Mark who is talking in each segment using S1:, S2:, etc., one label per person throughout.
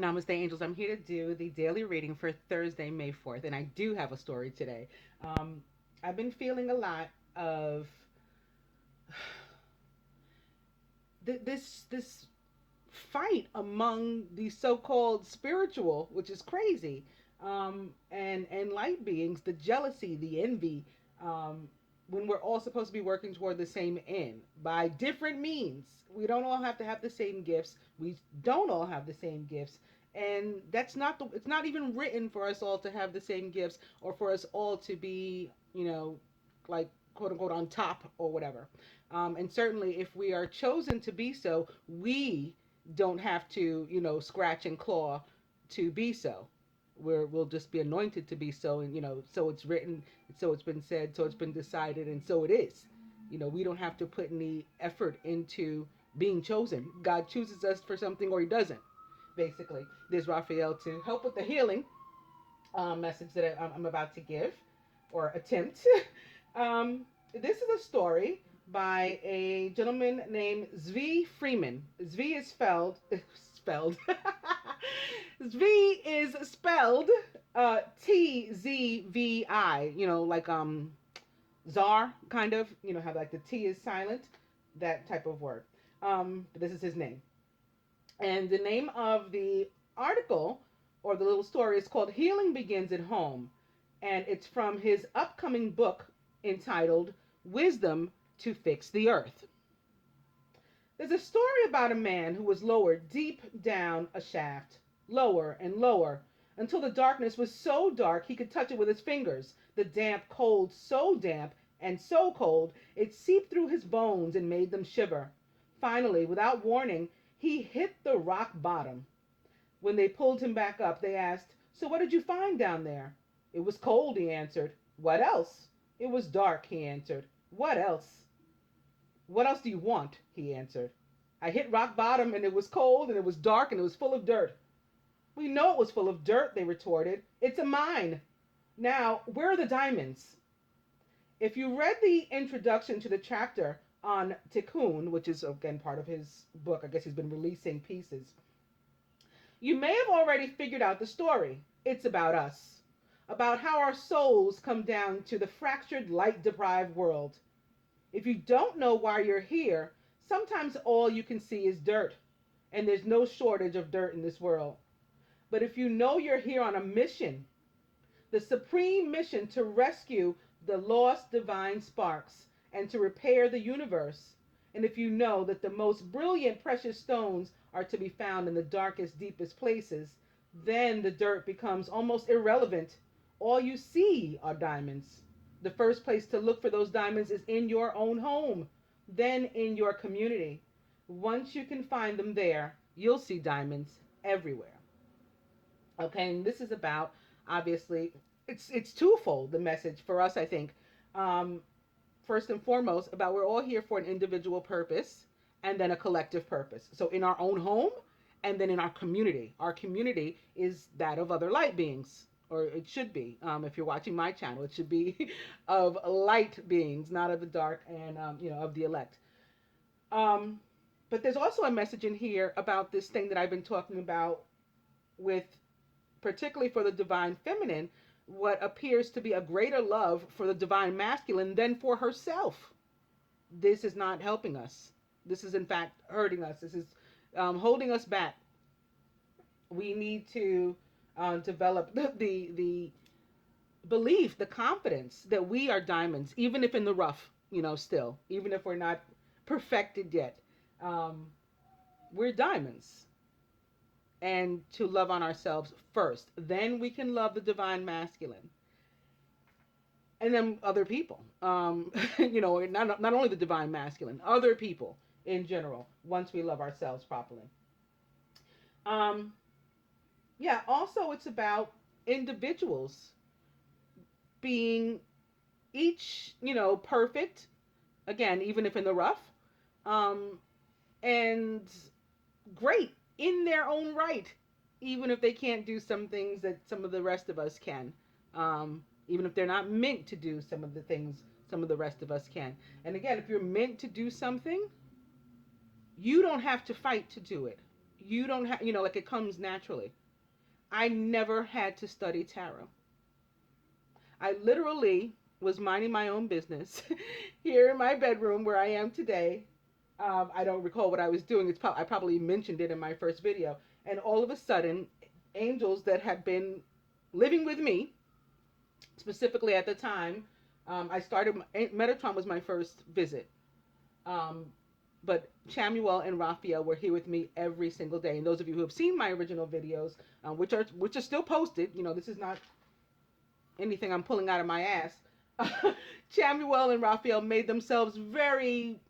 S1: Namaste, angels. I'm here to do the daily reading for Thursday, May 4th, and I do have a story today. I've been feeling a lot of this fight among these so-called spiritual, which is crazy, and light beings, the jealousy, the envy, when we're all supposed to be working toward the same end by different means. We don't all have to have the same gifts. We don't all have the same gifts. And that's not it's not even written for us all to have the same gifts or for us all to be, like quote unquote on top or whatever. And certainly if we are chosen to be so, we don't have to, scratch and claw to be so. We'll just be anointed to be so, and so it's written, so it's been said, so it's been decided, and so it is. We don't have to put any effort into being chosen. God chooses us for something, or He doesn't. Basically, there's Raphael to help with the healing message that I'm about to give or attempt. This is a story by a gentleman named Zvi Freeman. Zvi is spelled. Zvi is spelled Tzvi. Like czar, kind of. How like the T is silent, that type of word. But this is his name. And the name of the article or the little story is called Healing Begins at Home. And it's from his upcoming book entitled Wisdom to Fix the Earth. There's a story about a man who was lowered deep down a shaft, lower and lower, until the darkness was so dark he could touch it with his fingers. The damp cold, so damp and so cold, it seeped through his bones and made them shiver. Finally, without warning, he hit the rock bottom. When they pulled him back up, they asked, "So what did you find down there?" "It was cold," he answered. "What else?" "It was dark," he answered. "What else?" "What else do you want?" he answered. "I hit rock bottom, and it was cold, and it was dark, and it was full of dirt." "We know it was full of dirt," they retorted. "It's a mine. Now, where are the diamonds?" If you read the introduction to the chapter on Tikkun, which is again part of his book, I guess he's been releasing pieces, you may have already figured out the story. It's about us, about how our souls come down to the fractured, light-deprived world. If you don't know why you're here, sometimes all you can see is dirt, and there's no shortage of dirt in this world. But if you know you're here on a mission, the supreme mission to rescue the lost divine sparks and to repair the universe, and if you know that the most brilliant precious stones are to be found in the darkest, deepest places, then the dirt becomes almost irrelevant. All you see are diamonds. The first place to look for those diamonds is in your own home, then in your community. Once you can find them there, you'll see diamonds everywhere. Okay, and this is about, obviously, it's twofold, the message for us, I think. First and foremost, about we're all here for an individual purpose and then a collective purpose. So in our own home and then in our community. Our community is that of other light beings, or it should be. If you're watching my channel, it should be of light beings, not of the dark and, of the elect. But there's also a message in here about this thing that I've been talking about with, particularly for the divine feminine, what appears to be a greater love for the divine masculine than for herself. This is not helping us. This is in fact hurting us. This is holding us back. We need to develop the belief, the confidence that we are diamonds, even if in the rough, still, even if we're not perfected yet. We're diamonds. And to love on ourselves first. Then we can love the divine masculine. And then other people. Not only the divine masculine, other people in general, once we love ourselves properly. Also it's about individuals being each, perfect, again, even if in the rough, and great in their own right, even if they can't do some things that some of the rest of us can, even if they're not meant to do some of the things some of the rest of us can. And again, if you're meant to do something, you don't have to fight to do it. You don't have, like it comes naturally. I never had to study tarot. I literally was minding my own business here in my bedroom where I am today. I don't recall what I was doing. I probably mentioned it in my first video. And all of a sudden, angels that have been living with me, specifically at the time, I started, Metatron was my first visit. Um, but Chamuel and Raphael were here with me every single day. And those of you who have seen my original videos, which are still posted, this is not anything I'm pulling out of my ass. Chamuel and Raphael made themselves very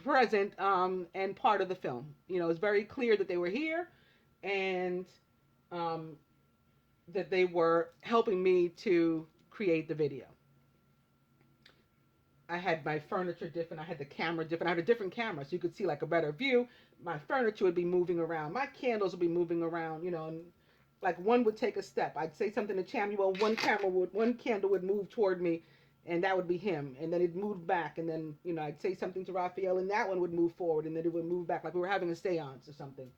S1: present and part of the film. It's very clear that they were here and um, that they were helping me to create the video. I had my furniture different. I had the camera different. I had a different camera so you could see like a better view. My furniture would be moving around. My candles would be moving around, and like one would take a step. I'd say something to Chamuel, one candle would move toward me, and that would be him. And then it moved back, and then I'd say something to Raphael, and that one would move forward, and then it would move back, like we were having a séance or something.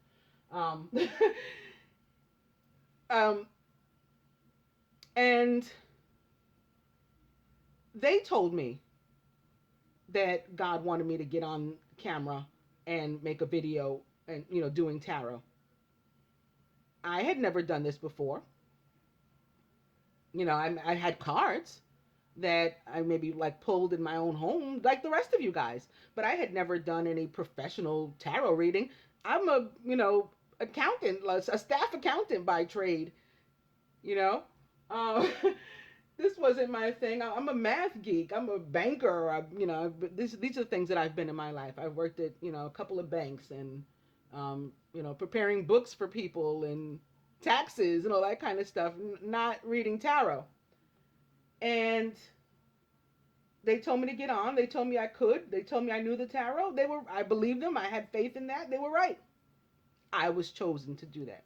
S1: Um, um, and they told me that God wanted me to get on camera and make a video and doing tarot. I had never done this before. I had cards that I maybe like pulled in my own home, like the rest of you guys, but I had never done any professional tarot reading. I'm a accountant, a staff accountant by trade. You know, um, this wasn't my thing. I'm a math geek. I'm a banker. These are things that I've been in my life. I've worked at a couple of banks and preparing books for people and taxes and all that kind of stuff. Not reading tarot. And they told me to get on. They told me I could. They told me I knew the tarot. I believed them. I had faith in that. They were right. I was chosen to do that.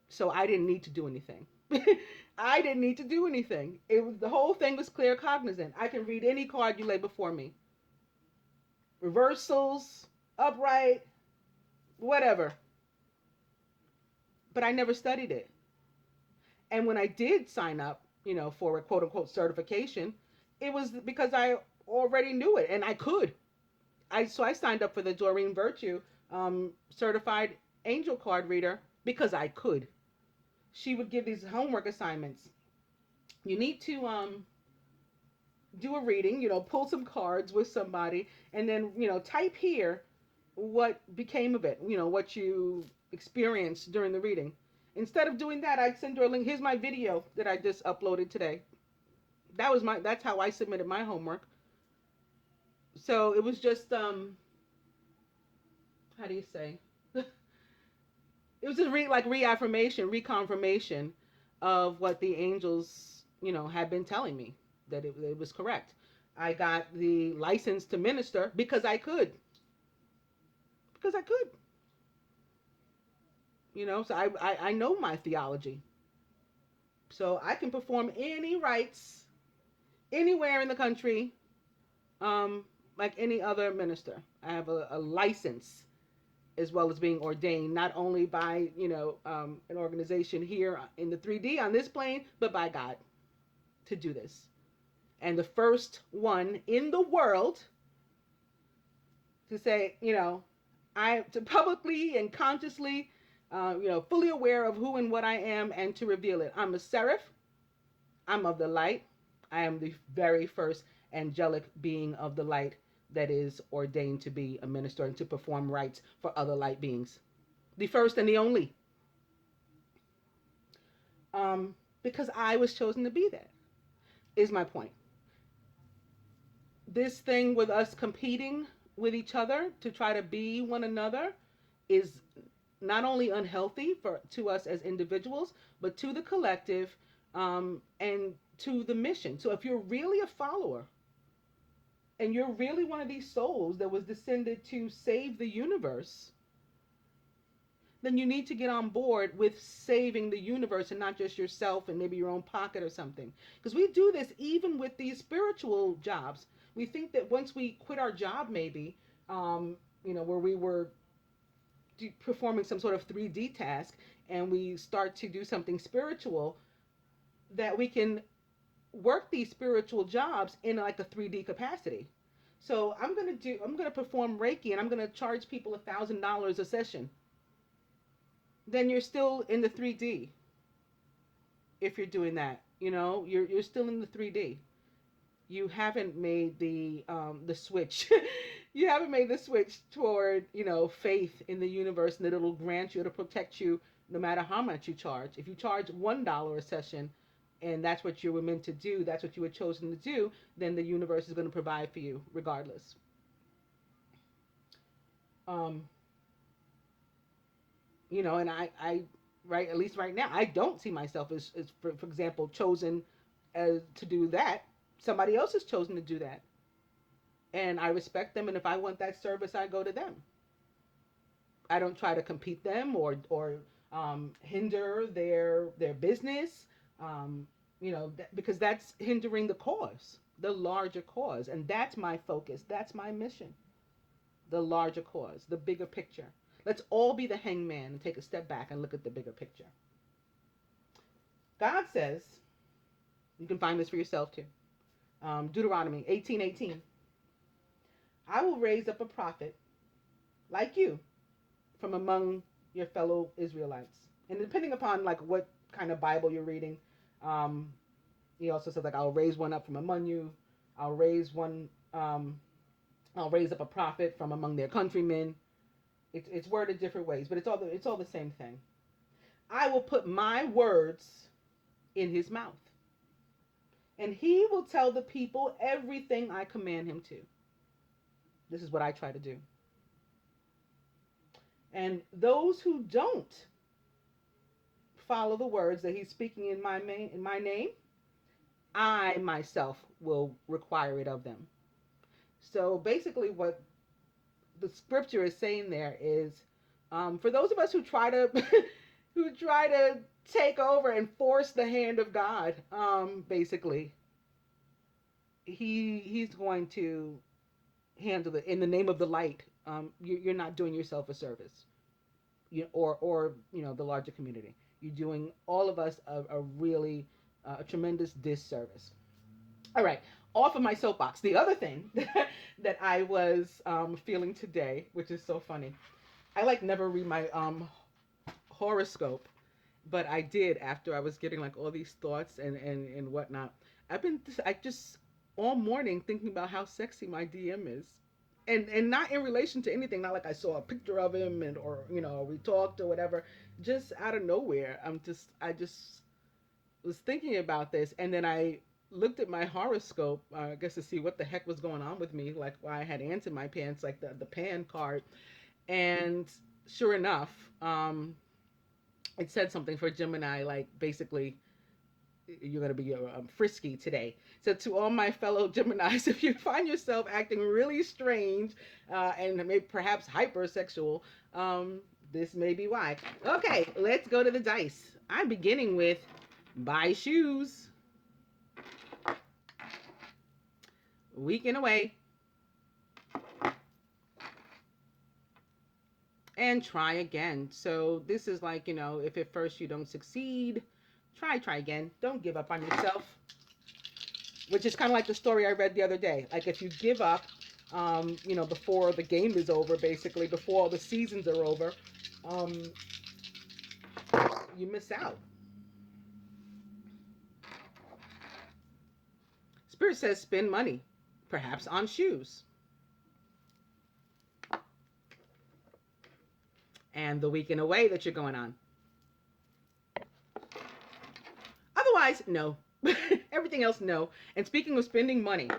S1: So I didn't need to do anything. I didn't need to do anything. The whole thing was clear cognizant. I can read any card you lay before me. Reversals, upright, whatever. But I never studied it. And when I did sign up, for a quote unquote certification, it was because I already knew it and I could. So I signed up for the Doreen Virtue certified angel card reader because I could. She would give these homework assignments. You need to do a reading, pull some cards with somebody, and then type here what became of it, what you experienced during the reading. Instead of doing that, I'd send her a link. Here's my video that I just uploaded today. That's how I submitted my homework. So it was just how do you say? It was just reaffirmation, reconfirmation of what the angels, had been telling me, that it was correct. I got the license to minister because I could. Because I could. So I know my theology. So I can perform any rites anywhere in the country, like any other minister. I have a license as well as being ordained, not only by, an organization here in the 3D on this plane, but by God to do this. And the first one in the world to say, to publicly and consciously, fully aware of who and what I am and to reveal it. I'm a seraph. I'm of the light. I am the very first angelic being of the light that is ordained to be a minister and to perform rites for other light beings. The first and the only. Because I was chosen to be that, is my point. This thing with us competing with each other to try to be one another is not only unhealthy to us as individuals, but to the collective, and to the mission. So if you're really a follower, and you're really one of these souls that was descended to save the universe, then you need to get on board with saving the universe and not just yourself and maybe your own pocket or something. Because we do this even with these spiritual jobs. We think that once we quit our job, maybe, where we were performing some sort of 3D task and we start to do something spiritual, that we can work these spiritual jobs in like a 3D capacity. So I'm gonna perform Reiki and I'm gonna charge people $1,000 a session. Then you're still in the 3D. If you're doing that, you're still in the 3D. You haven't made the switch. You haven't made the switch toward faith in the universe, and that it'll grant you, it'll protect you no matter how much you charge. If you charge $1 a session, and that's what you were meant to do, that's what you were chosen to do, then the universe is going to provide for you regardless. Um, and I right, at least right now, I don't see myself as for example, chosen as to do that. Somebody else has chosen to do that, and I respect them. And if I want that service, I go to them. I don't try to compete them or hinder their business. Because that's hindering the cause, the larger cause, and that's my focus. That's my mission. The larger cause, the bigger picture. Let's all be the hangman and take a step back and look at the bigger picture. God says, you can find this for yourself too. Deuteronomy 18:18. I will raise up a prophet like you from among your fellow Israelites. And depending upon like what kind of Bible you're reading, he also says like I'll raise one up from among you. I'll raise one. I'll raise up a prophet from among their countrymen. It's worded different ways, but it's all the same thing. I will put my words in his mouth, and he will tell the people everything I command him to. This is what I try to do. And those who don't follow the words that he's speaking in my name, I myself will require it of them. So basically, what the scripture is saying there is, for those of us who try to who try to take over and force the hand of God, basically, he's going to handle it in the name of the light. You're not doing yourself a service, or the larger community. You're doing all of us a really a tremendous disservice. All right, off of my soapbox. The other thing that I was feeling today, which is so funny, I like never read my horoscope, but I did after I was getting like all these thoughts and whatnot. I just all morning thinking about how sexy my DM is. And not in relation to anything, not like I saw a picture of him or we talked or whatever, just out of nowhere. I just was thinking about this, and then I looked at my horoscope, I guess to see what the heck was going on with me, like why I had ants in my pants, like the pan card, and sure enough, it said something for Gemini, like basically you're going to be frisky today. So to all my fellow Geminis, if you find yourself acting really strange and maybe perhaps hypersexual, this may be why. Okay, let's go to the dice. I'm beginning with buy shoes. Weekend away. And try again. So this is like, if at first you don't succeed, try again. Don't give up on yourself. Which is kind of like the story I read the other day. Like if you give up, before the game is over, basically, before all the seasons are over, you miss out. Spirit says spend money, perhaps on shoes. And the weekend away that you're going on. Otherwise, no. Everything else, no. And speaking of spending money,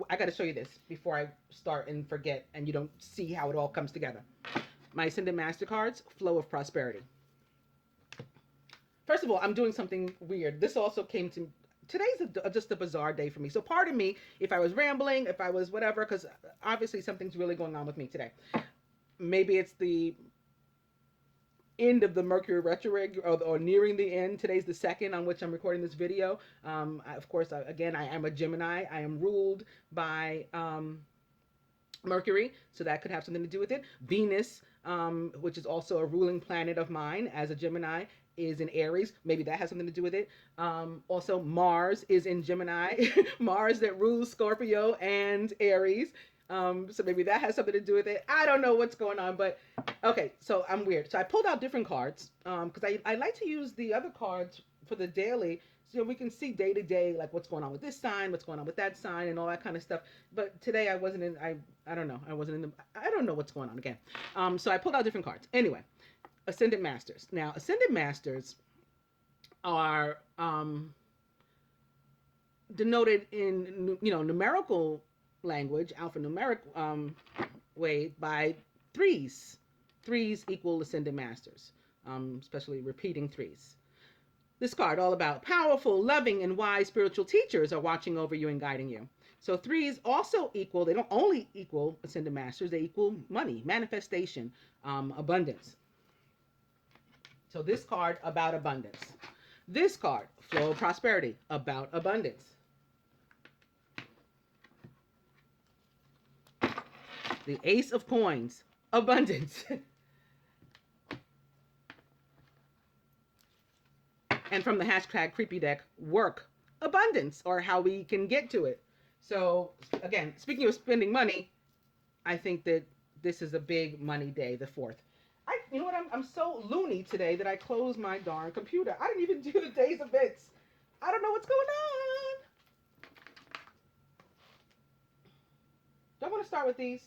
S1: I got to show you this before I start and forget and you don't see how it all comes together. My Ascendant MasterCards, Flow of Prosperity. First of all, I'm doing something weird. This also came to... Today's just a bizarre day for me. So pardon me if I was rambling, if I was whatever, because obviously something's really going on with me today. Maybe it's the end of the Mercury retrograde or nearing the end. Today's the 2nd on which I'm recording this video. Of course, again, I am a Gemini. I am ruled by Mercury, so that could have something to do with it. Venus, which is also a ruling planet of mine as a Gemini, is in Aries. Maybe that has something to do with it. Also, Mars is in Gemini. Mars that rules Scorpio and Aries. So maybe that has something to do with it. I don't know what's going on, but okay. So I'm weird. So I pulled out different cards because I like to use the other cards for the daily, so we can see day to day, like what's going on with this sign, what's going on with that sign, and all that kind of stuff. But today I wasn't in. I don't know. I wasn't in the. I don't know what's going on again. So I pulled out different cards. Anyway, Ascendant Masters. Now, Ascendant Masters are denoted in numerical language, alphanumeric way, by threes. Threes equal Ascendant Masters, especially repeating threes. This card all about powerful, loving, and wise spiritual teachers are watching over you and guiding you. So threes also equal, they don't only equal Ascendant Masters, they equal money, manifestation, abundance. So this card about abundance. This card, flow of prosperity, about abundance. The Ace of Coins, abundance. And from the hashtag creepy deck, work, abundance, or how we can get to it. So again, speaking of spending money, I think that this is a big money day, the 4th. You know what? I'm so loony today that I closed my darn computer. I didn't even do the day's events. I don't know what's going on. Do I want to start with these?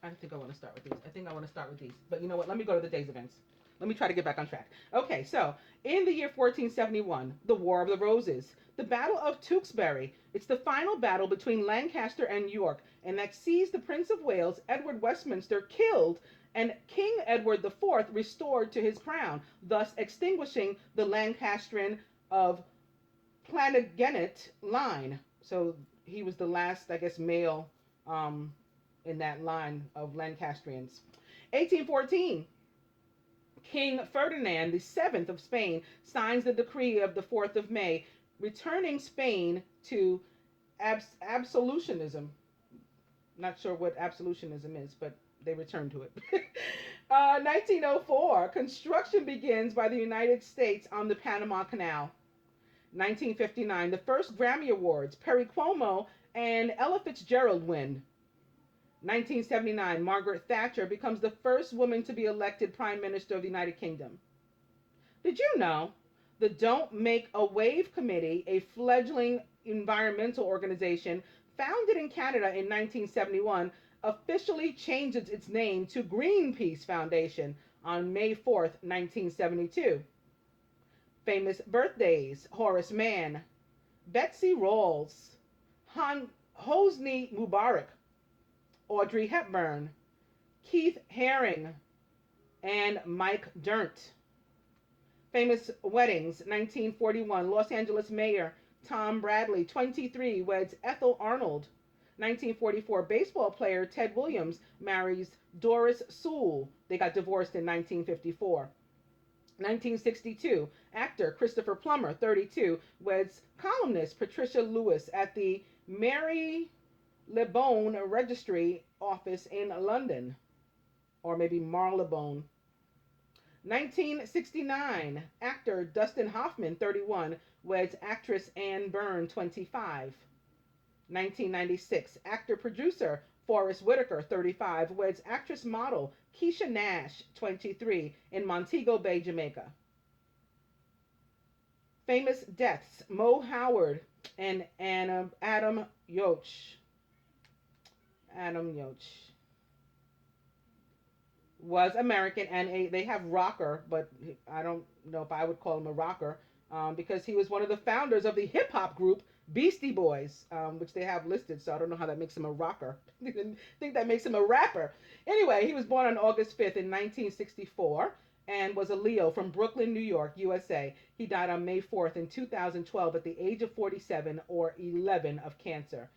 S1: I think I want to start with these. I think I want to start with these. But you know what? Let me go to the day's events. Let me try to get back on track. Okay, so in the year 1471, the War of the Roses, the Battle of Tewkesbury. It's the final battle between Lancaster and York, and that sees the Prince of Wales, Edward Westminster, killed and King Edward IV restored to his crown, thus extinguishing the Lancastrian of Plantagenet line. So he was the last, I guess, male in that line of Lancastrians. 1814. King Ferdinand VII of Spain signs the decree of the 4th of May, returning Spain to absolutionism. Not sure what absolutionism is, but they return to it. 1904, construction begins by the United States on the Panama Canal. 1959, the first Grammy Awards, Perry Como and Ella Fitzgerald win. 1979, Margaret Thatcher becomes the first woman to be elected Prime Minister of the United Kingdom. Did you know the Don't Make a Wave Committee, a fledgling environmental organization founded in Canada in 1971, officially changes its name to Greenpeace Foundation on May 4th, 1972. Famous birthdays: Horace Mann, Betsy Rawls, Hosni Mubarak, Audrey Hepburn, Keith Haring, and Mike Dirnt. Famous weddings: 1941, Los Angeles Mayor Tom Bradley, 23, weds Ethel Arnold. 1944, baseball player Ted Williams marries Doris Sewell. They got divorced in 1954. 1962, actor Christopher Plummer, 32, weds columnist Patricia Lewis at the Mary Lebone Registry Office in London, or maybe Marylebone. 1969, actor Dustin Hoffman, 31, weds actress Ann Byrne, 25. 1996, actor-producer Forrest Whitaker, 35, weds actress-model Keisha Nash, 23, in Montego Bay, Jamaica. Famous deaths: Mo Howard and Adam Yoch. Adam Yoch was American, and they have rocker, but I don't know if I would call him a rocker, because he was one of the founders of the hip-hop group Beastie Boys, which they have listed, so I don't know how that makes him a rocker. I think that makes him a rapper. Anyway, he was born on August 5th in 1964 and was a Leo from Brooklyn, New York, USA. He died on May 4th in 2012 at the age of 47, or 11, of cancer.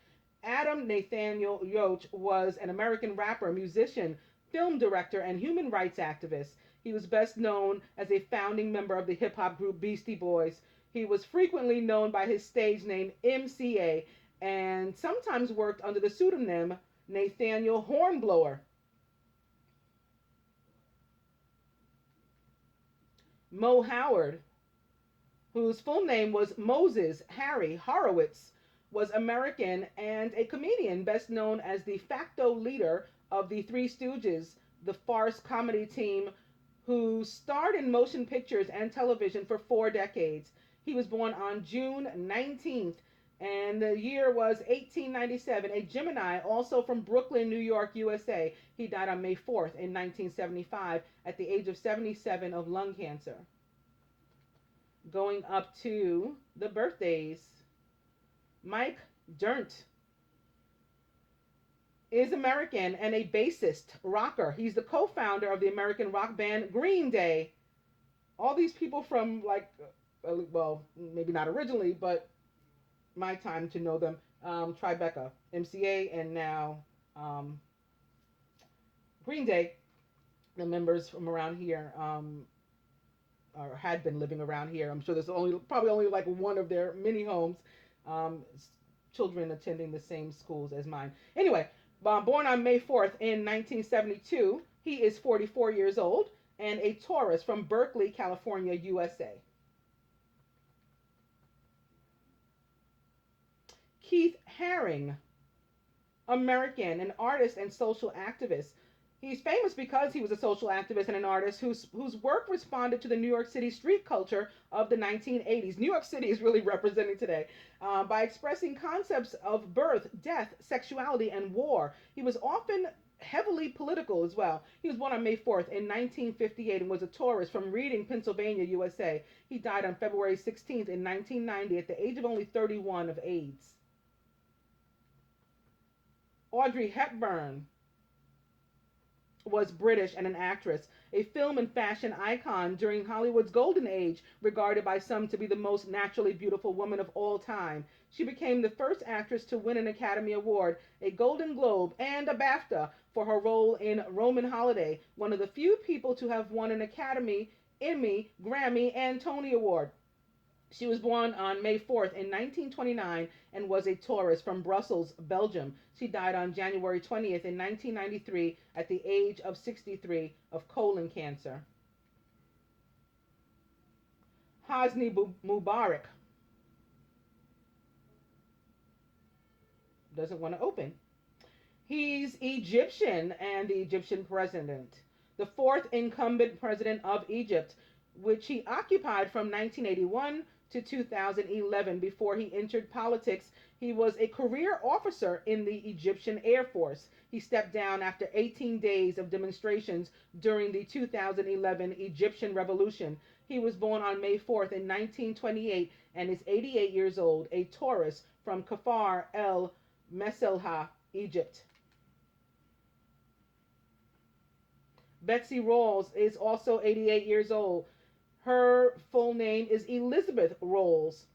S1: Adam Nathaniel Yoch was an American rapper, musician, film director, and human rights activist. He was best known as a founding member of the hip-hop group Beastie Boys. He was frequently known by his stage name MCA, and sometimes worked under the pseudonym Nathaniel Hornblower. Mo Howard, whose full name was Moses Harry Horowitz, was American and a comedian best known as the facto leader of the Three Stooges, the farce comedy team who starred in motion pictures and television for 4 decades. He was born on June 19th, and the year was 1897, a Gemini, also from Brooklyn, New York, USA. He died on May 4th in 1975 at the age of 77 of lung cancer. Going up to the birthdays. Mike Dirnt is American and a bassist, rocker. He's the co-founder of the American rock band Green Day. All these people from, like, well, maybe not originally, but my time to know them. Tribeca, MCA, and now Green Day. The members from around here or had been living around here. I'm sure there's probably only like one of their many homes. Children attending the same schools as mine. Anyway, born on May 4th in 1972, he is 44 years old and a Taurus from Berkeley, California, USA. Keith Haring, American, an artist and social activist. He's famous because he was a social activist and an artist whose work responded to the New York City street culture of the 1980s. New York City is really representing today by expressing concepts of birth, death, sexuality, and war. He was often heavily political as well. He was born on May 4th in 1958 and was a Taurus from Reading, Pennsylvania, USA. He died on February 16th in 1990 at the age of only 31 of AIDS. Audrey Hepburn was British and an actress, a film and fashion icon during Hollywood's golden age, regarded by some to be the most naturally beautiful woman of all time. She became the first actress to win an Academy Award, a Golden Globe, and a BAFTA for her role in Roman Holiday, one of the few people to have won an Academy, Emmy, Grammy, and Tony Award. She was born on May 4th in 1929 and was a Taurus from Brussels, Belgium. She died on January 20th in 1993 at the age of 63 of colon cancer. Hosni Mubarak doesn't want to open. He's Egyptian and the Egyptian president, the fourth incumbent president of Egypt, which he occupied from 1981 to 2011 before he entered politics. He was a career officer in the Egyptian Air Force. He stepped down after 18 days of demonstrations during the 2011 Egyptian Revolution. He was born on May 4th in 1928 and is 88 years old, a Taurus from Kafar el Meselha, Egypt. Betsy Rawls is also 88 years old. Her full name is Elizabeth Rawls.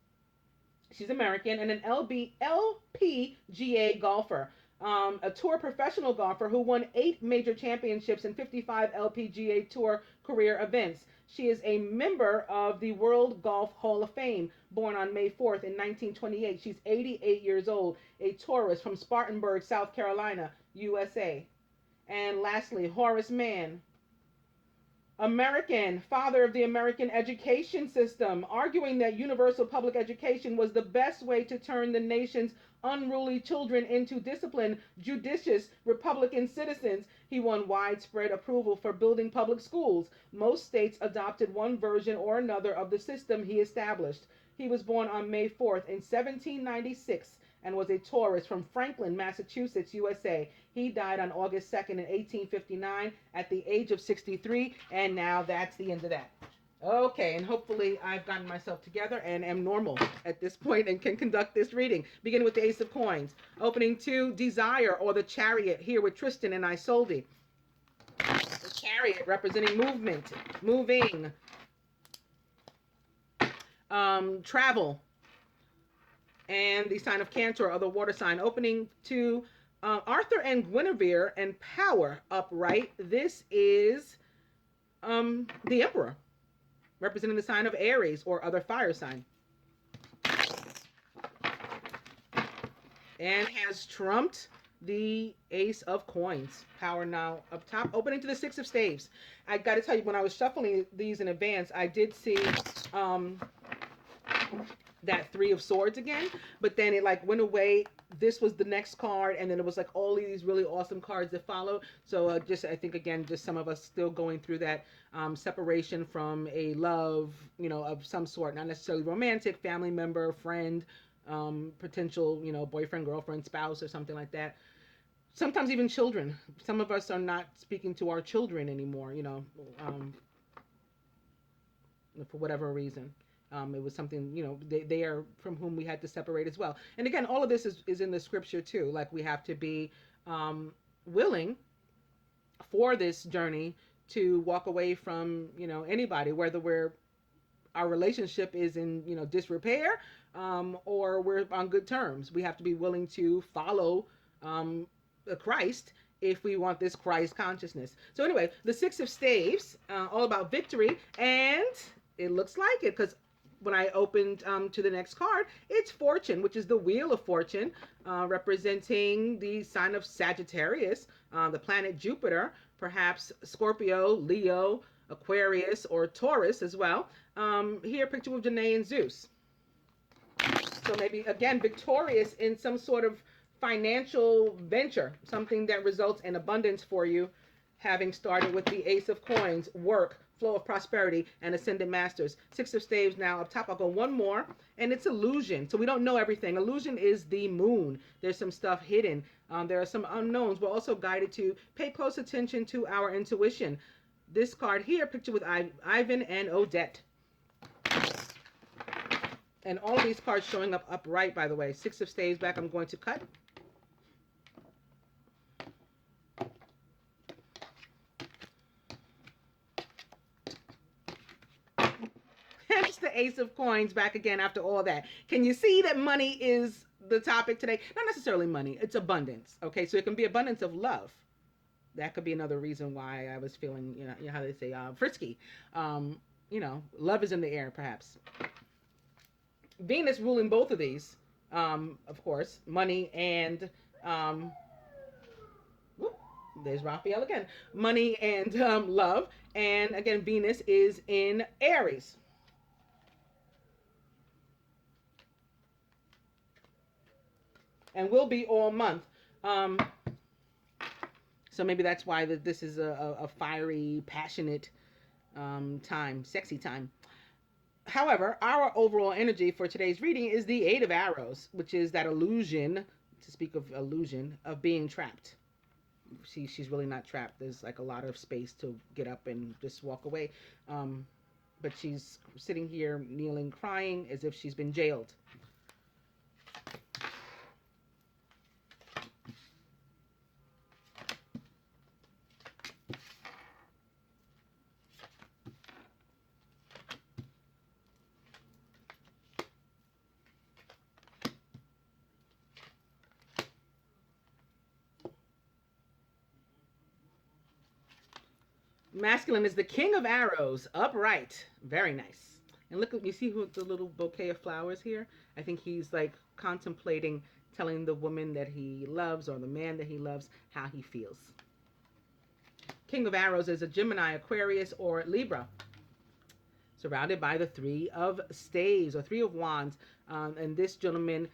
S1: She's American and an LPGA golfer, a tour professional golfer who won 8 major championships and 55 LPGA Tour career events. She is a member of the World Golf Hall of Fame, born on May 4th in 1928. She's 88 years old, a Taurus from Spartanburg, South Carolina, USA. And lastly, Horace Mann, American, father of the American education system, arguing that universal public education was the best way to turn the nation's unruly children into disciplined, judicious, Republican citizens. He won widespread approval for building public schools. Most states adopted one version or another of the system he established. He was born on May 4th in 1796 and was a Taurus from Franklin, Massachusetts, USA. He died on August 2nd in 1859 at the age of 63, and now that's the end of that. Okay, and hopefully I've gotten myself together and am normal at this point and can conduct this reading. Beginning with the Ace of Coins. Opening 2, Desire, or the Chariot, here with Tristan and Isolde. The Chariot representing movement, moving, travel, and the sign of Cantor, or the water sign. Opening 2, Arthur and Guinevere and Power, upright. This is the Emperor, representing the sign of Aries or other fire sign. And has trumped the Ace of Coins. Power now up top, opening to the Six of Staves. I got to tell you, when I was shuffling these in advance, I did see that Three of Swords again, but then it like went away. This was the next card, and then it was like all of these really awesome cards that follow. So just, I think again, just some of us still going through that separation from a love, you know, of some sort, not necessarily romantic, family member, friend, potential, you know, boyfriend, girlfriend, spouse, or something like that. Sometimes even children. Some of us are not speaking to our children anymore, you know, for whatever reason. It was something, you know, they are from whom we had to separate as well. And again, all of this is in the scripture too. Like, we have to be willing for this journey to walk away from, you know, anybody, whether our relationship is in, you know, disrepair, or we're on good terms. We have to be willing to follow Christ if we want this Christ consciousness. So anyway, the Six of Staves, all about victory, and it looks like it, because when I opened to the next card, it's Fortune, which is the Wheel of Fortune, representing the sign of Sagittarius, the planet Jupiter, perhaps Scorpio, Leo, Aquarius, or Taurus as well. Here, picture with Janae and Zeus. So maybe, again, victorious in some sort of financial venture, something that results in abundance for you, having started with the Ace of Coins, work, flow of prosperity, and Ascended Masters. Six of Staves now up top. I'll go one more, and it's illusion. So we don't know everything. Illusion is the moon. There's some stuff hidden. There are some unknowns. We're also guided to pay close attention to our intuition. This card here, pictured with Ivan and Odette. And all of these cards showing up upright, by the way. Six of Staves back, I'm going to cut. It's the Ace of Coins back again after all that. Can you see that money is the topic today? Not necessarily money, it's abundance. Okay, so it can be abundance of love. That could be another reason why I was feeling, you know how they say, frisky. You know, love is in the air, perhaps. Venus ruling both of these, of course, money and, whoop, there's Raphael again, money and love. And again, Venus is in Aries. And will be all month. So maybe that's why this is a fiery, passionate time, sexy time. However, our overall energy for today's reading is the Eight of Arrows, which is that illusion, to speak of illusion, of being trapped. She's really not trapped. There's like a lot of space to get up and just walk away. But she's sitting here, kneeling, crying, as if she's been jailed. Masculine is the King of Arrows, upright. Very nice. And look, you see who the little bouquet of flowers here? I think he's like contemplating telling the woman that he loves, or the man that he loves, how he feels. King of Arrows is a Gemini, Aquarius, or Libra, surrounded by the Three of Staves, or Three of Wands. And this gentleman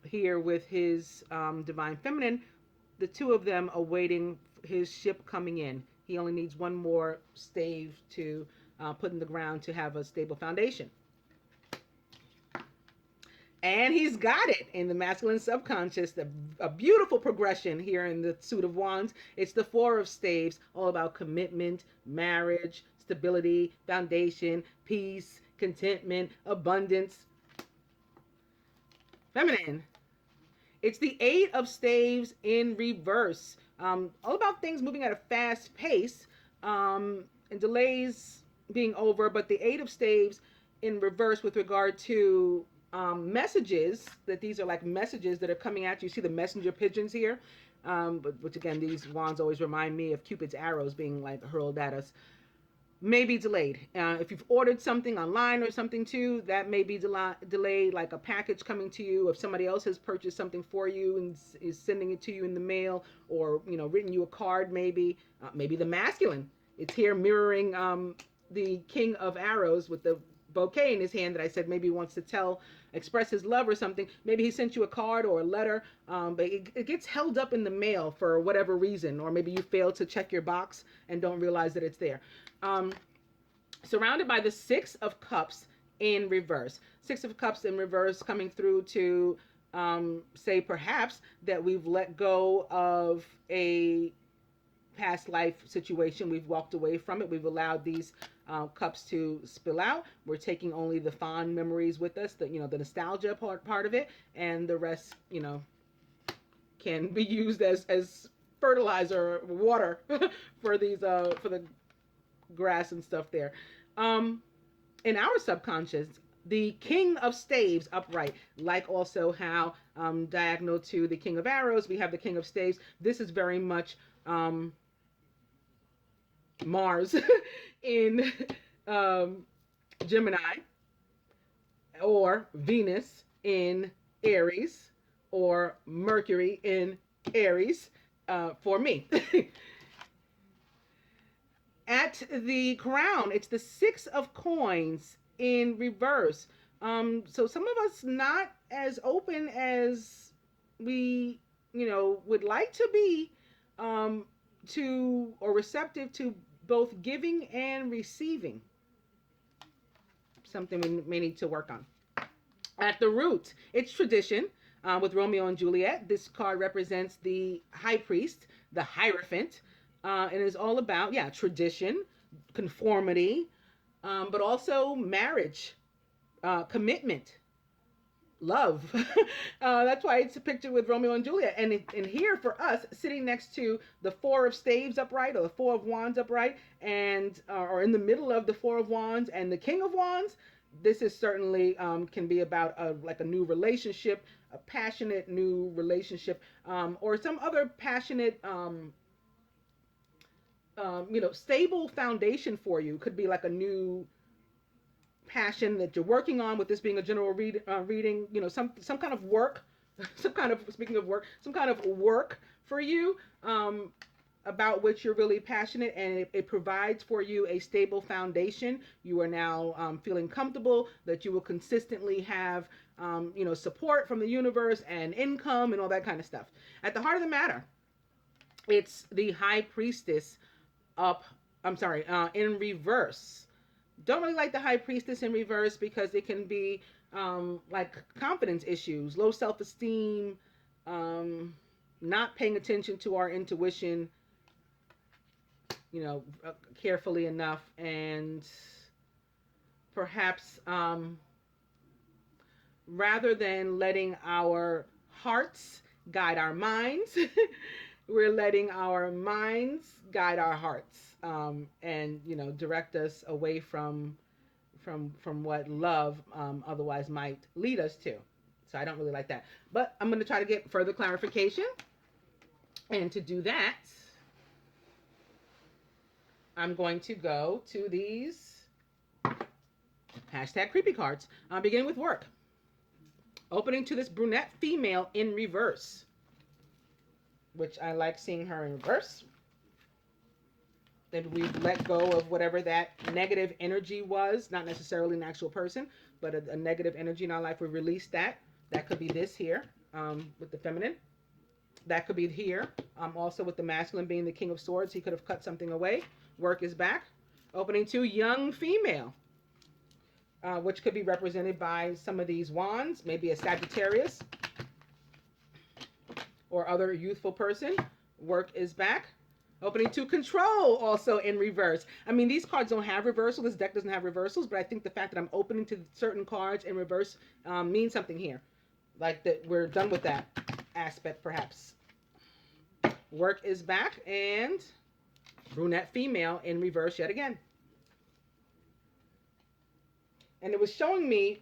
S1: here with his Divine Feminine, the two of them awaiting his ship coming in. He only needs one more stave to put in the ground to have a stable foundation. And he's got it in the masculine subconscious. A beautiful progression here in the Suit of Wands. It's the Four of Staves, all about commitment, marriage, stability, foundation, peace, contentment, abundance. Feminine. It's the Eight of Staves in reverse. All about things moving at a fast pace, and delays being over, but the Eight of Staves in reverse with regard to messages, that these are like messages that are coming at you. You see the messenger pigeons here, but which again, these wands always remind me of Cupid's arrows being like hurled at us. may be delayed. If you've ordered something online or something too, that may be delayed, like a package coming to you. If somebody else has purchased something for you and is sending it to you in the mail, or written you a card, maybe the masculine. It's here mirroring the King of Arrows with the bouquet in his hand that I said maybe he wants to express his love or something. Maybe he sent you a card or a letter, but it gets held up in the mail for whatever reason, or maybe you fail to check your box and don't realize that it's there. Surrounded by the Six of Cups in reverse. Six of Cups in reverse coming through to say perhaps that we've let go of a past life situation. We've walked away from it. We've allowed these cups to spill out. We're taking only the fond memories with us, the nostalgia part of it, and the rest, can be used as fertilizer, water for the grass and stuff there. In our subconscious, the King of Staves upright, like also how diagonal to the King of Arrows, we have the King of Staves. This is very much Mars in Gemini, or Venus in Aries, or Mercury in Aries for me. At the crown, it's the Six of Coins in reverse. So some of us not as open as we, would like to be, to, or receptive to both giving and receiving. Something we may need to work on. At the root, it's tradition. With Romeo and Juliet, this card represents the high priest, the Hierophant. And is all about, tradition, conformity, but also marriage, commitment, love. That's why it's a picture with Romeo and Juliet. And here for us, sitting next to the Four of Staves upright, or the Four of Wands upright, and or in the middle of the Four of Wands and the King of Wands, this is certainly can be about like a new relationship, a passionate new relationship, or some other passionate stable foundation for you. Could be like a new passion that you're working on, with this being a general reading, some kind of work, speaking of work, some kind of work for you, about which you're really passionate, and it provides for you a stable foundation. You are now feeling comfortable that you will consistently have, support from the universe and income and all that kind of stuff. At the heart of the matter, it's the High Priestess in reverse. Don't really like the High Priestess in reverse because it can be like confidence issues, low self-esteem, not paying attention to our intuition, carefully enough, and perhaps rather than letting our hearts guide our minds, we're letting our minds guide our hearts, and direct us away from what love otherwise might lead us to. So I don't really like that, but I'm going to try to get further clarification, and to do that, I'm going to go to these #creepy cards. Beginning with work. Opening to this brunette female in reverse, which I like seeing her in reverse. That we've let go of whatever that negative energy was, not necessarily an actual person, but a negative energy in our life. We released that. That could be this here, with the feminine. That could be here, also with the masculine being the King of Swords. He could have cut something away. Work is back. Opening to young female, which could be represented by some of these wands, maybe a Sagittarius or other youthful person. Work is back. Opening to control, also in reverse. I mean, these cards don't have reversal. This deck doesn't have reversals, but I think the fact that I'm opening to certain cards in reverse means something here. Like that we're done with that aspect, perhaps. Work is back, and brunette female in reverse yet again. And it was showing me,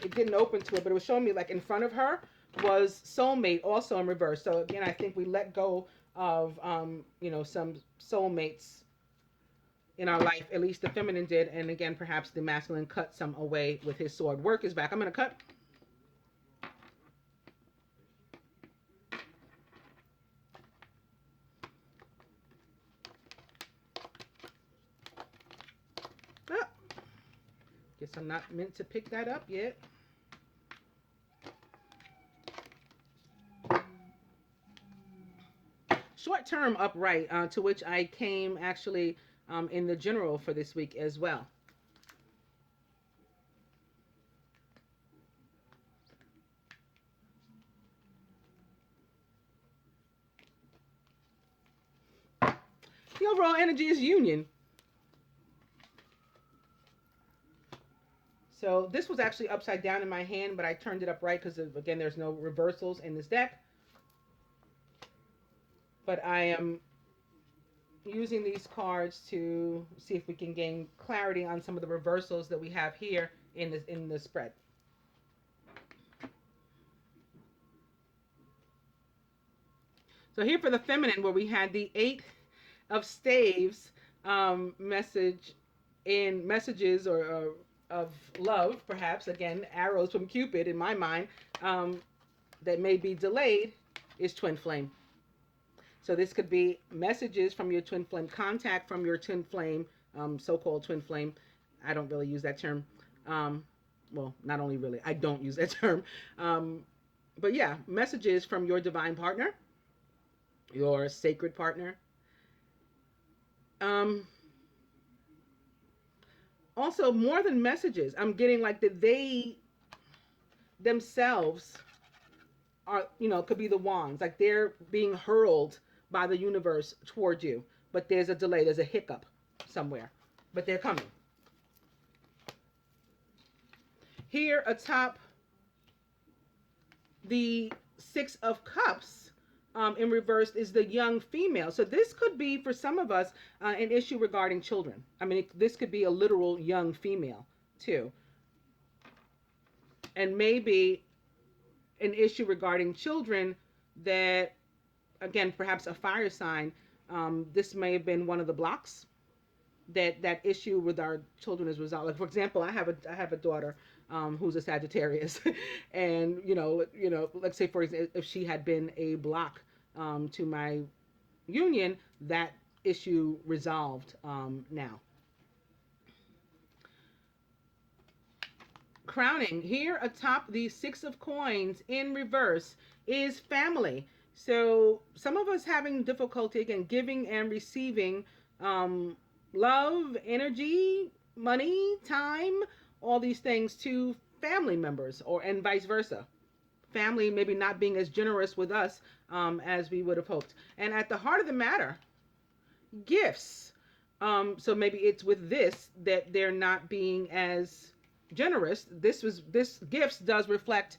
S1: it didn't open to it, but it was showing me like in front of her was soulmate, also in reverse. So again, I think we let go of, some soulmates in our life. At least the feminine did. And again, perhaps the masculine cut some away with his sword. Work is back. I'm going to cut. Oh, guess I'm not meant to pick that up yet. Short-term upright, to which I came actually in the general for this week as well. The overall energy is union. So this was actually upside down in my hand, but I turned it upright because, again, there's no reversals in this deck. But I am using these cards to see if we can gain clarity on some of the reversals that we have here in the spread. So here for the feminine, where we had the 8 of staves messages or of love, perhaps, again, arrows from Cupid in my mind, that may be delayed, is twin flame. So this could be messages from your twin flame, contact from your twin flame, so-called twin flame. I don't really use that term. Well, not only really, I don't use that term. But yeah, messages from your divine partner, your sacred partner. Also, more than messages, I'm getting like that they themselves are, could be the wands. Like they're being hurled by the universe toward you, but there's a delay, there's a hiccup somewhere, but they're coming. Here atop the 6 of Cups in reverse is the young female. So this could be, for some of us, an issue regarding children. I mean, this could be a literal young female too. And maybe an issue regarding children that, again, perhaps a fire sign. This may have been one of the blocks that issue with our children is resolved. Like, for example, I have a daughter who's a Sagittarius, and let's say, for example, if she had been a block to my union, that issue resolved now. Crowning here atop the 6 of Coins in reverse is family. So some of us having difficulty, again, giving and receiving love, energy, money, time, all these things to family members, and vice versa. Family maybe not being as generous with us as we would have hoped. And at the heart of the matter, gifts. So maybe it's with this that they're not being as generous. This gifts does reflect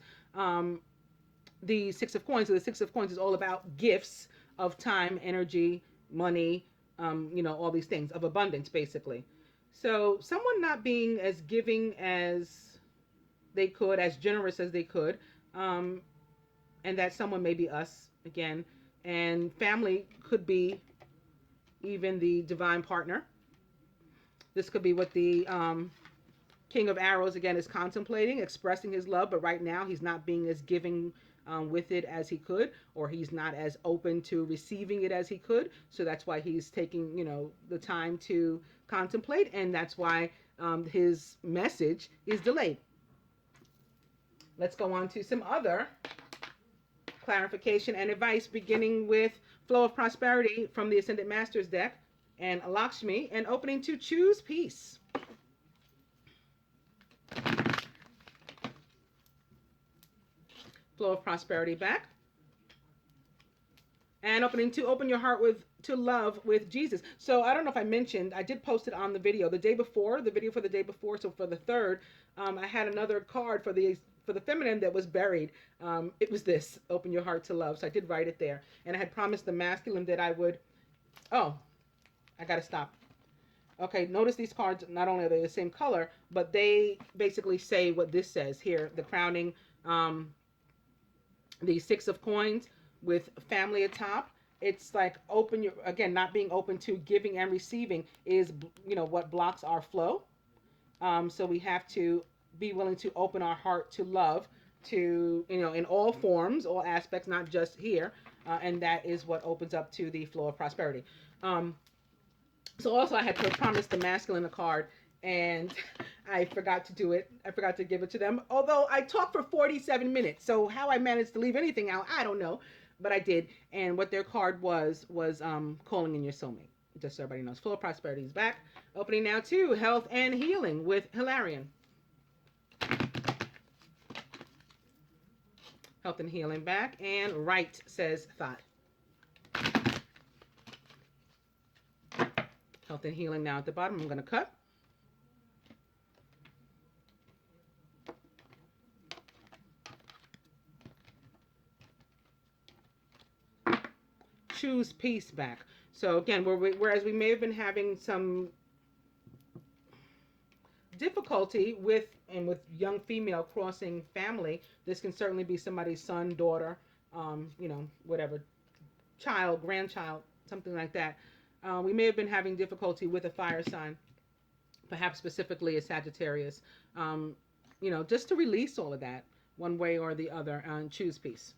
S1: the 6 of Coins. So the 6 of Coins is all about gifts of time, energy, money, all these things of abundance, basically. So someone not being as giving as they could, as generous as they could, and that someone may be us again, and family could be even the divine partner. This could be what the King of Arrows again is contemplating, expressing his love, but right now he's not being as giving with it as he could, or he's not as open to receiving it as he could. So that's why he's taking, the time to contemplate, and that's why his message is delayed. Let's go on to some other clarification and advice, beginning with Flow of Prosperity from the Ascended Masters deck and Lakshmi, and opening to Choose Peace. Flow of Prosperity back. And opening to Open Your Heart to Love with Jesus. So I don't know if I mentioned, I did post it on the video the video for the day before. So for the 3rd, I had another card for the feminine that was buried. It was this, Open Your Heart to Love. So I did write it there. And I had promised the masculine that I would, I gotta stop. Okay, notice these cards, not only are they the same color, but they basically say what this says here. The crowning, the 6 of Coins with family atop, it's like open your, again, not being open to giving and receiving is, what blocks our flow. So we have to be willing to open our heart to love, to, in all forms, all aspects, not just here. And that is what opens up to the flow of prosperity. Um, so also I had promised the masculine a card, and I forgot to do it. I forgot to give it to them. Although I talked for 47 minutes. So how I managed to leave anything out, I don't know. But I did. And what their card was calling in your soulmate. Just so everybody knows. Flow of prosperity is back. Opening now to health and healing with Hilarion. Health and healing back. And right says thought. Health and healing now at the bottom. I'm going to cut. Choose peace back. So again, whereas we may have been having some difficulty with young female crossing family, this can certainly be somebody's son, daughter, whatever, child, grandchild, something like that. We may have been having difficulty with a fire sign, perhaps specifically a Sagittarius, just to release all of that one way or the other and choose peace.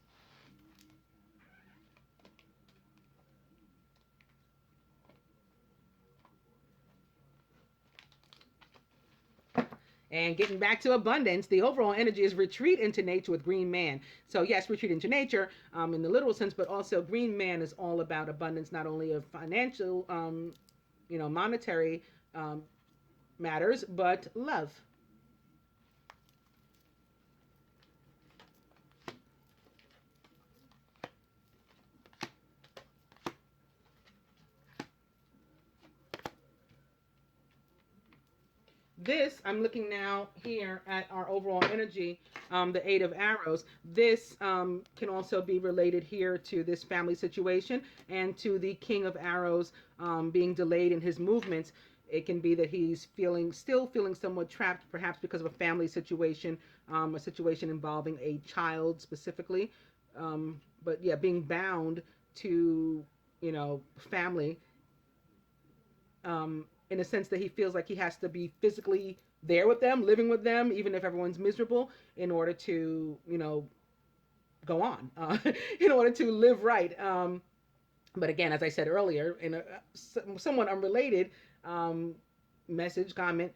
S1: And getting back to abundance, the overall energy is retreat into nature with Green Man. So yes, retreat into nature in the literal sense, but also Green Man is all about abundance, not only of financial, monetary matters, but love. This, I'm looking now here at our overall energy, the Eight of Arrows. This can also be related here to this family situation and to the King of Arrows being delayed in his movements. It can be that he's still feeling somewhat trapped, perhaps because of a family situation, a situation involving a child specifically. But yeah, being bound to, family. In a sense that he feels like he has to be physically there with them, living with them, even if everyone's miserable, in order to, go on, in order to live right. But again, as I said earlier, in a somewhat unrelated message, comment,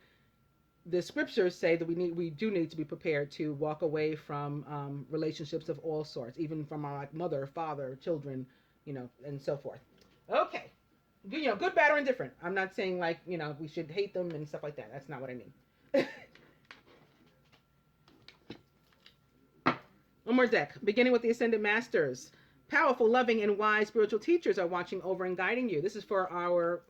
S1: the scriptures say that we do need to be prepared to walk away from relationships of all sorts, even from our mother, father, children, and so forth. Okay. Good, bad, or indifferent. I'm not saying like, we should hate them and stuff like that. That's not what I mean. One more deck. Beginning with the Ascended Masters. Powerful, loving, and wise spiritual teachers are watching over and guiding you. This is for our,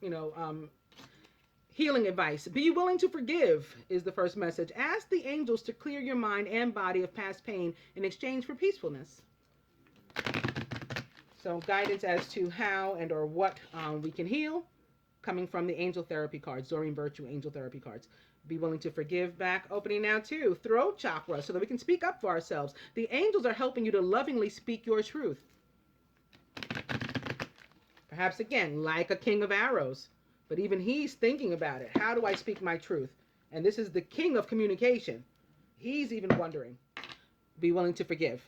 S1: healing advice. Be willing to forgive is the first message. Ask the angels to clear your mind and body of past pain in exchange for peacefulness. So guidance as to how and or what we can heal, coming from the angel therapy cards, Doreen Virtue angel therapy cards. Be willing to forgive back. Opening now to throat chakra so that we can speak up for ourselves. The angels are helping you to lovingly speak your truth. Perhaps again, like a king of arrows, but even he's thinking about it. How do I speak my truth? And this is the king of communication. He's even wondering. Be willing to forgive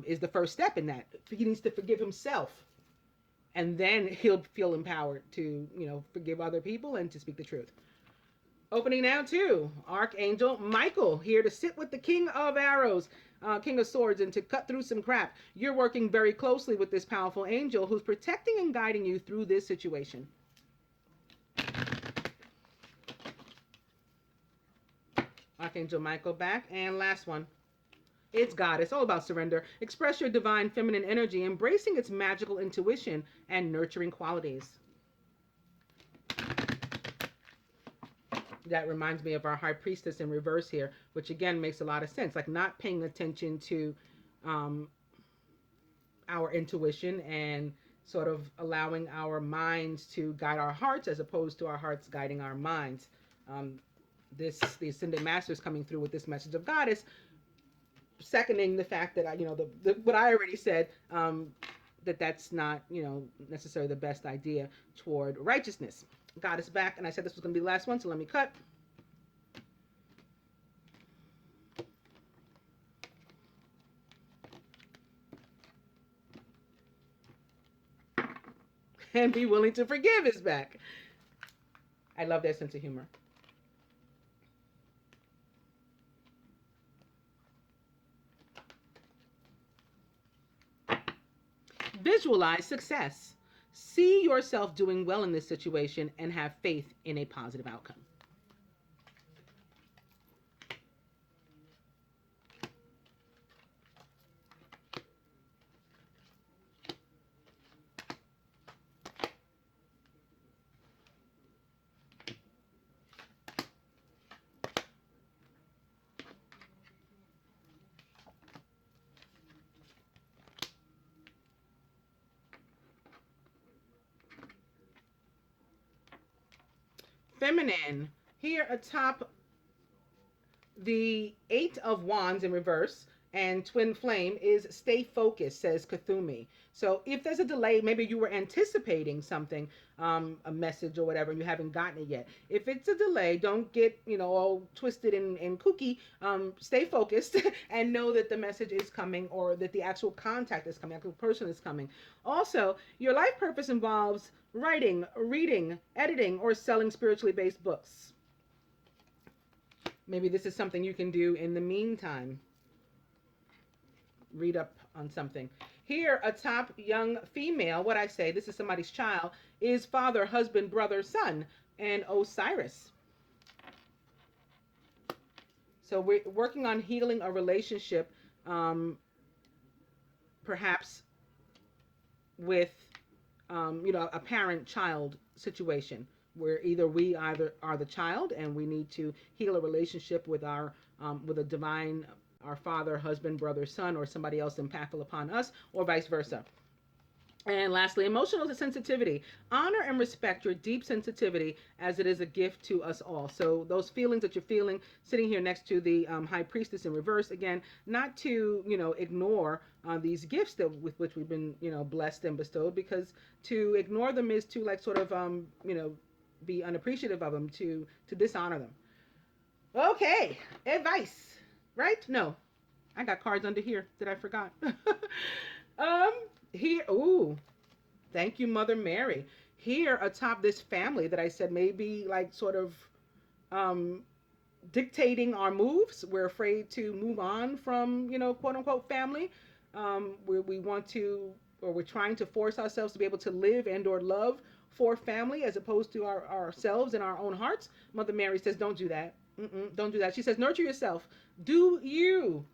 S1: is the first step in that. He needs to forgive himself, and then he'll feel empowered to forgive other people and to speak the truth. Opening now to Archangel Michael, here to sit with the King of Arrows, King of Swords, and to cut through some crap. You're working very closely with this powerful angel who's protecting and guiding you through this situation. Archangel Michael back, and last one. It's God. It's all about surrender. Express your divine feminine energy, embracing its magical intuition and nurturing qualities. That reminds me of our High Priestess in reverse here, which again makes a lot of sense. Like not paying attention to our intuition and sort of allowing our minds to guide our hearts as opposed to our hearts guiding our minds. The Ascended Masters coming through with this message of Goddess, seconding the fact that what I already said, that's not, necessarily the best idea toward righteousness. Got us back, and I said this was going to be the last one, so let me cut. And be willing to forgive is back. I love that sense of humor. Visualize success. See yourself doing well in this situation and have faith in a positive outcome. Feminine. Here atop the Eight of Wands in reverse and twin flame is stay focused, says Kathumi. So if there's a delay, maybe you were anticipating something, a message or whatever, and you haven't gotten it yet. If it's a delay, don't get, all twisted and kooky. Stay focused and know that the message is coming, or that the actual contact is coming, actual person is coming. Also, your life purpose involves writing, reading, editing, or selling spiritually based books. Maybe this is something you can do in the meantime. Read up on something. Here, a top young female, what I say, this is somebody's child, is father, husband, brother, son, and Osiris. So we're working on healing a relationship, perhaps with, a parent-child situation, where either we either are the child and we need to heal a relationship with our with a divine, our father, husband, brother, son, or somebody else impactful upon us, or vice versa. And lastly, emotional sensitivity. Honor and respect your deep sensitivity, as it is a gift to us all. So those feelings that you're feeling sitting here next to the high priestess in reverse, again, not to, ignore these gifts that with which we've been, blessed and bestowed, because to ignore them is to sort of, be unappreciative of them, to dishonor them. Okay, advice. Right? No. I got cards under here that I forgot. Here, ooh. Thank you, Mother Mary. Here atop this family that I said may be sort of dictating our moves. We're afraid to move on from, quote unquote family. We want to, or we're trying to force ourselves to be able to live and or love for family as opposed to ourselves and our own hearts. Mother Mary says, don't do that. Don't do that. She says, nurture yourself. Do you.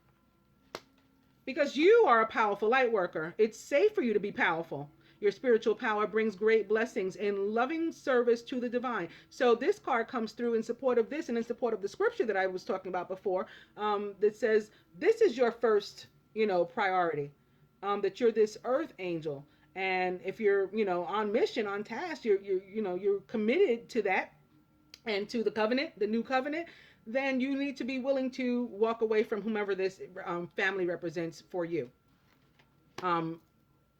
S1: Because you are a powerful light worker. It's safe for you to be powerful. Your spiritual power brings great blessings in loving service to the divine. So this card comes through in support of this and in support of the scripture that I was talking about before, that says this is your first, priority, that you're this earth angel. And if you're, on mission, on task, you're committed to that and to the covenant, the new covenant, then you need to be willing to walk away from whomever this family represents for you. And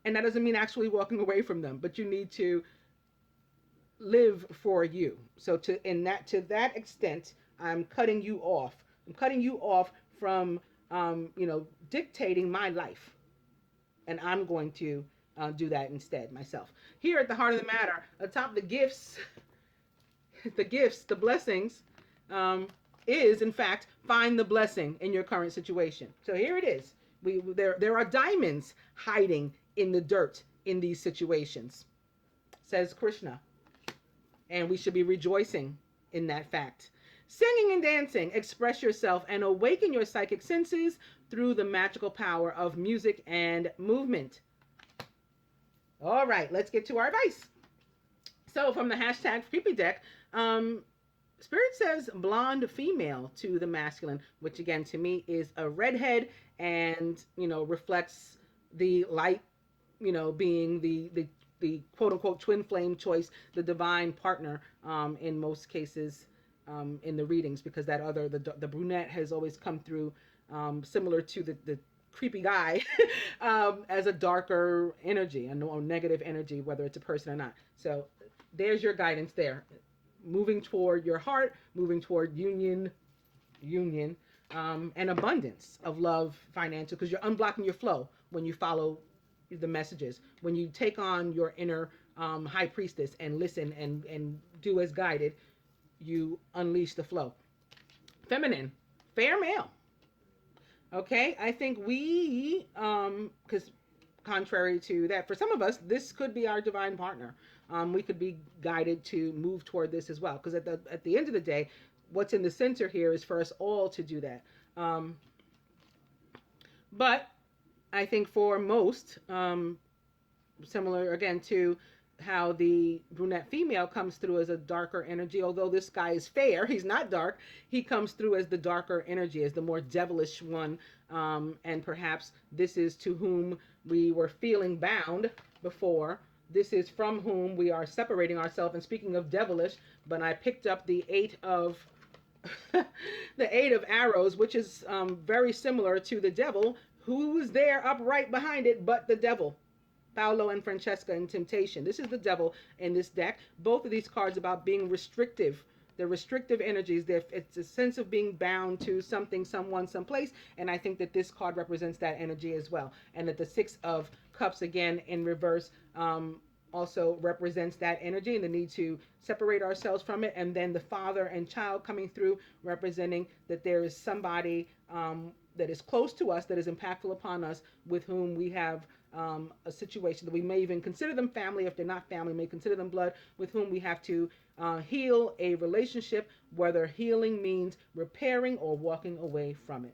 S1: that doesn't mean actually walking away from them, but you need to live for you. So to that extent, I'm cutting you off. I'm cutting you off from dictating my life, and I'm going to do that instead myself. Here at the heart of the matter, atop the gifts. The blessings, is in fact find the blessing in your current situation. So here it is. There are diamonds hiding in the dirt in these situations, says Krishna, and we should be rejoicing in that fact. Singing and dancing, express yourself and awaken your psychic senses through the magical power of music and movement. All right, let's get to our advice. So from the hashtag Creepy Deck, Spirit says blonde female to the masculine, which again to me is a redhead, and reflects the light, being the quote unquote twin flame choice, the divine partner, in most cases, in the readings, because that other the brunette has always come through, similar to creepy guy as a darker energy, a negative energy, whether it's a person or not. So there's your guidance there. Moving toward your heart, moving toward union, and abundance of love, financial, because you're unblocking your flow when you follow the messages. When you take on your inner high priestess and listen and do as guided, you unleash the flow. Feminine, fair male. Okay, I think we, because contrary to that, for some of us, this could be our divine partner. We could be guided to move toward this as well, because at the end of the day, what's in the center here is for us all to do that. But I think for most, similar again to how the brunette female comes through as a darker energy, although this guy is fair, he's not dark, he comes through as the darker energy, as the more devilish one. And perhaps this is to whom we were feeling bound before. This is from whom we are separating ourselves. And speaking of devilish, but I picked up the 8 of the 8 of arrows, which is very similar to the devil. Who's there upright behind it but the devil? Paolo and Francesca in Temptation. This is the devil in this deck. Both of these cards about being restrictive. They're restrictive energies. It's a sense of being bound to something, someone, someplace. And I think that this card represents that energy as well. And that the 6 of Cups, again, in reverse, also represents that energy and the need to separate ourselves from it. And then the father and child coming through, representing that there is somebody that is close to us, that is impactful upon us, with whom we have a situation that we may even consider them family. If they're not family, may consider them blood, with whom we have to heal a relationship, whether healing means repairing or walking away from it.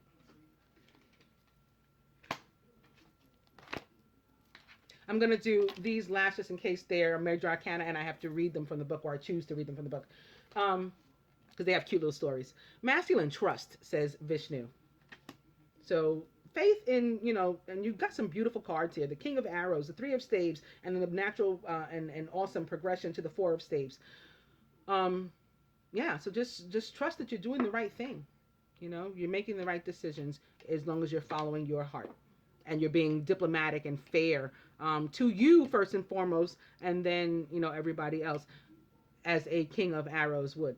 S1: I'm going to do these last just in case they're major arcana and I have to read them from the book, or I choose to read them from the book, because they have cute little stories. Masculine trust, says Vishnu. So faith in, and you've got some beautiful cards here. The King of Arrows, the 3 of Staves, and then the natural and awesome progression to the 4 of Staves. Yeah, so just trust that you're doing the right thing. You're making the right decisions as long as you're following your heart. And you're being diplomatic and fair to you first and foremost, and then, everybody else, as a King of Arrows would.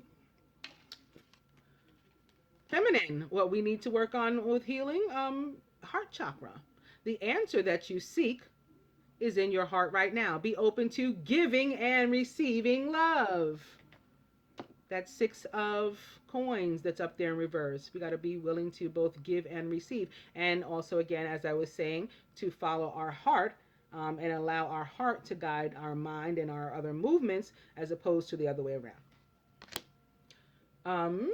S1: Feminine, what we need to work on with healing, heart chakra. The answer that you seek is in your heart right now. Be open to giving and receiving love. That 6 of coins that's up there in reverse. We got to be willing to both give and receive. And also, again, as I was saying, to follow our heart and allow our heart to guide our mind and our other movements, as opposed to the other way around.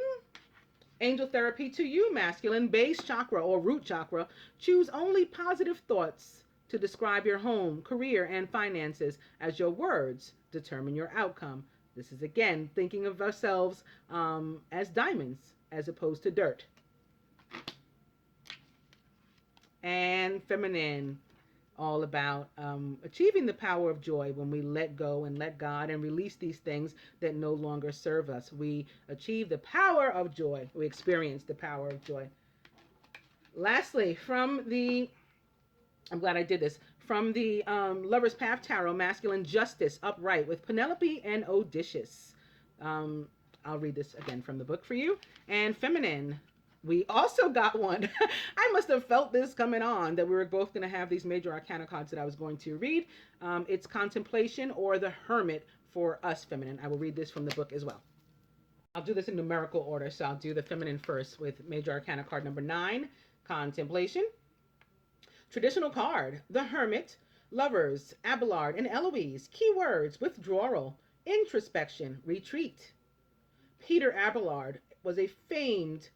S1: Angel therapy to you, masculine. Base chakra or root chakra. Choose only positive thoughts to describe your home, career, and finances, as your words determine your outcome. This is, again, thinking of ourselves as diamonds as opposed to dirt. And feminine, all about achieving the power of joy when we let go and let God and release these things that no longer serve us. We achieve the power of joy. We experience the power of joy. Lastly, from the, I'm glad I did this, from the Lover's Path Tarot, masculine justice, upright, with Penelope and Odysseus. I'll read this again from the book for you. And feminine, we also got one. I must have felt this coming on, that we were both going to have these major arcana cards that I was going to read. It's Contemplation, or the Hermit, for us feminine. I will read this from the book as well. I'll do this in numerical order, so I'll do the feminine first with major arcana card number 9, Contemplation. Traditional card, the Hermit, Lovers, Abelard, and Eloise. Keywords: withdrawal, introspection, retreat. Peter Abelard was a famed,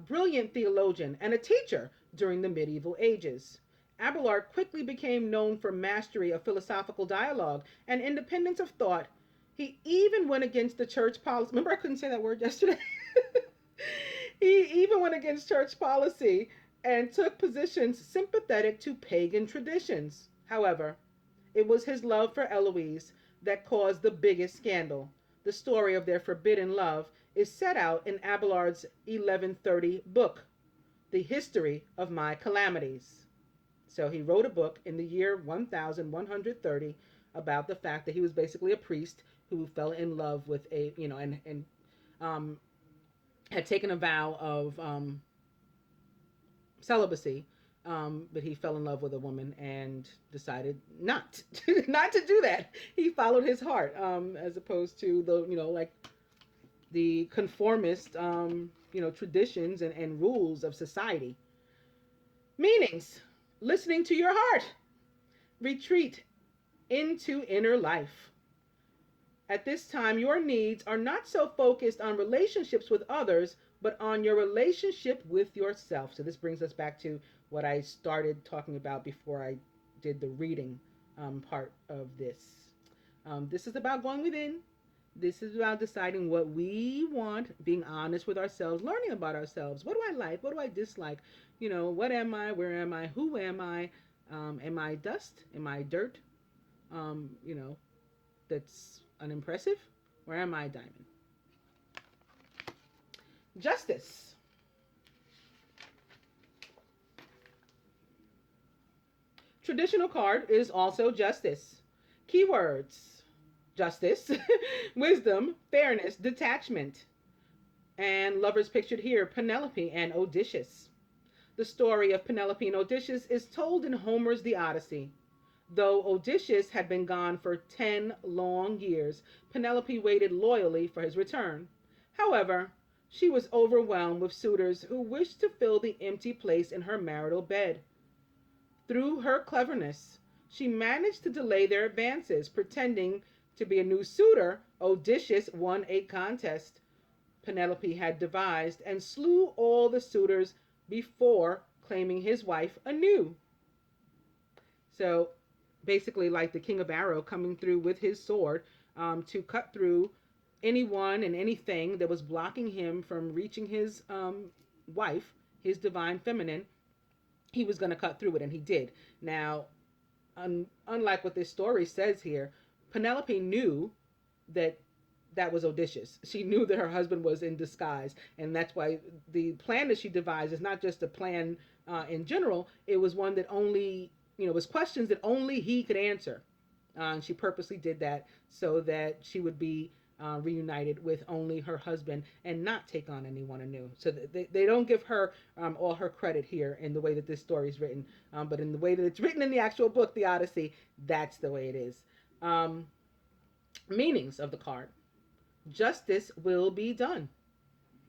S1: brilliant theologian and a teacher during the medieval ages. Abelard quickly became known for mastery of philosophical dialogue and independence of thought. He even went against the church policy. Remember, I couldn't say that word yesterday? He even went against church policy and took positions sympathetic to pagan traditions. However, it was his love for Eloise that caused the biggest scandal. The story of their forbidden love is set out in Abelard's 1130 book, the history of my calamities. So he wrote a book in the year 1130 about the fact that he was basically a priest who fell in love with a, and um, had taken a vow of celibacy, but he fell in love with a woman and decided not not to do that. He followed his heart, as opposed to the, like the conformist, traditions and rules of society. Meanings: listening to your heart, retreat into inner life. At this time, your needs are not so focused on relationships with others, but on your relationship with yourself. So this brings us back to what I started talking about before I did the reading part of this. This is about going within. This is about deciding what we want, being honest with ourselves, learning about ourselves. What do I like? What do I dislike? What am I? Where am I? Who am I? Am I dust? Am I dirt? Um, you know, that's unimpressive? Or am I diamond? Justice. Traditional card is also justice. Keywords: justice, wisdom, fairness, detachment. And lovers pictured here: Penelope and Odysseus. The story of Penelope and Odysseus is told in Homer's The Odyssey. Though Odysseus had been gone for 10 long years, Penelope waited loyally for his return. However, she was overwhelmed with suitors who wished to fill the empty place in her marital bed. Through her cleverness, she managed to delay their advances. Pretending to be a new suitor, Odysseus won a contest Penelope had devised and slew all the suitors before claiming his wife anew. So basically, like the King of Arrow coming through with his sword, to cut through anyone and anything that was blocking him from reaching his wife, his divine feminine. He was going to cut through it, and he did. Now, unlike what this story says here, Penelope knew that that was Odysseus. She knew that her husband was in disguise, and that's why the plan that she devised is not just a plan in general. It was one that only, was questions that only he could answer. And she purposely did that so that she would be reunited with only her husband and not take on anyone anew. So they don't give her all her credit here in the way that this story is written, but in the way that it's written in the actual book, The Odyssey, that's the way it is. Meanings of the card: justice will be done.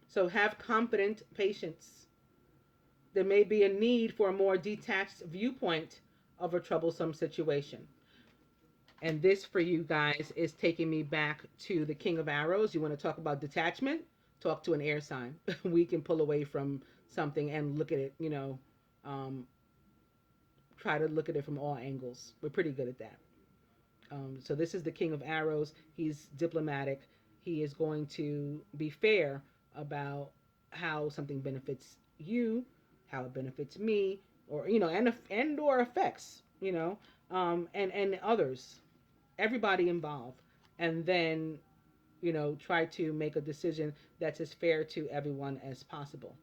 S1: So have confident patience. There may be a need for a more detached viewpoint of a troublesome situation. And this for you guys is taking me back to the King of Arrows. You want to talk about detachment? Talk to an air sign. We can pull away from something and look at it, try to look at it from all angles. We're pretty good at that. So this is the King of Arrows. He's diplomatic. He is going to be fair about how something benefits you, how it benefits me, or and or affects and others, everybody involved, and then try to make a decision that's as fair to everyone as possible.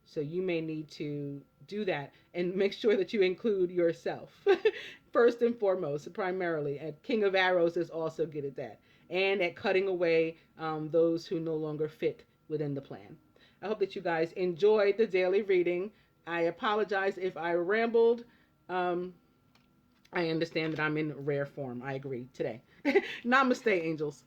S1: So you may need to do that and make sure that you include yourself first and foremost, primarily. And King of Arrows is also good at that and at cutting away those who no longer fit within the plan. I hope that you guys enjoyed the daily reading. I apologize if I rambled. I understand that I'm in rare form. I agree today. Namaste, angels.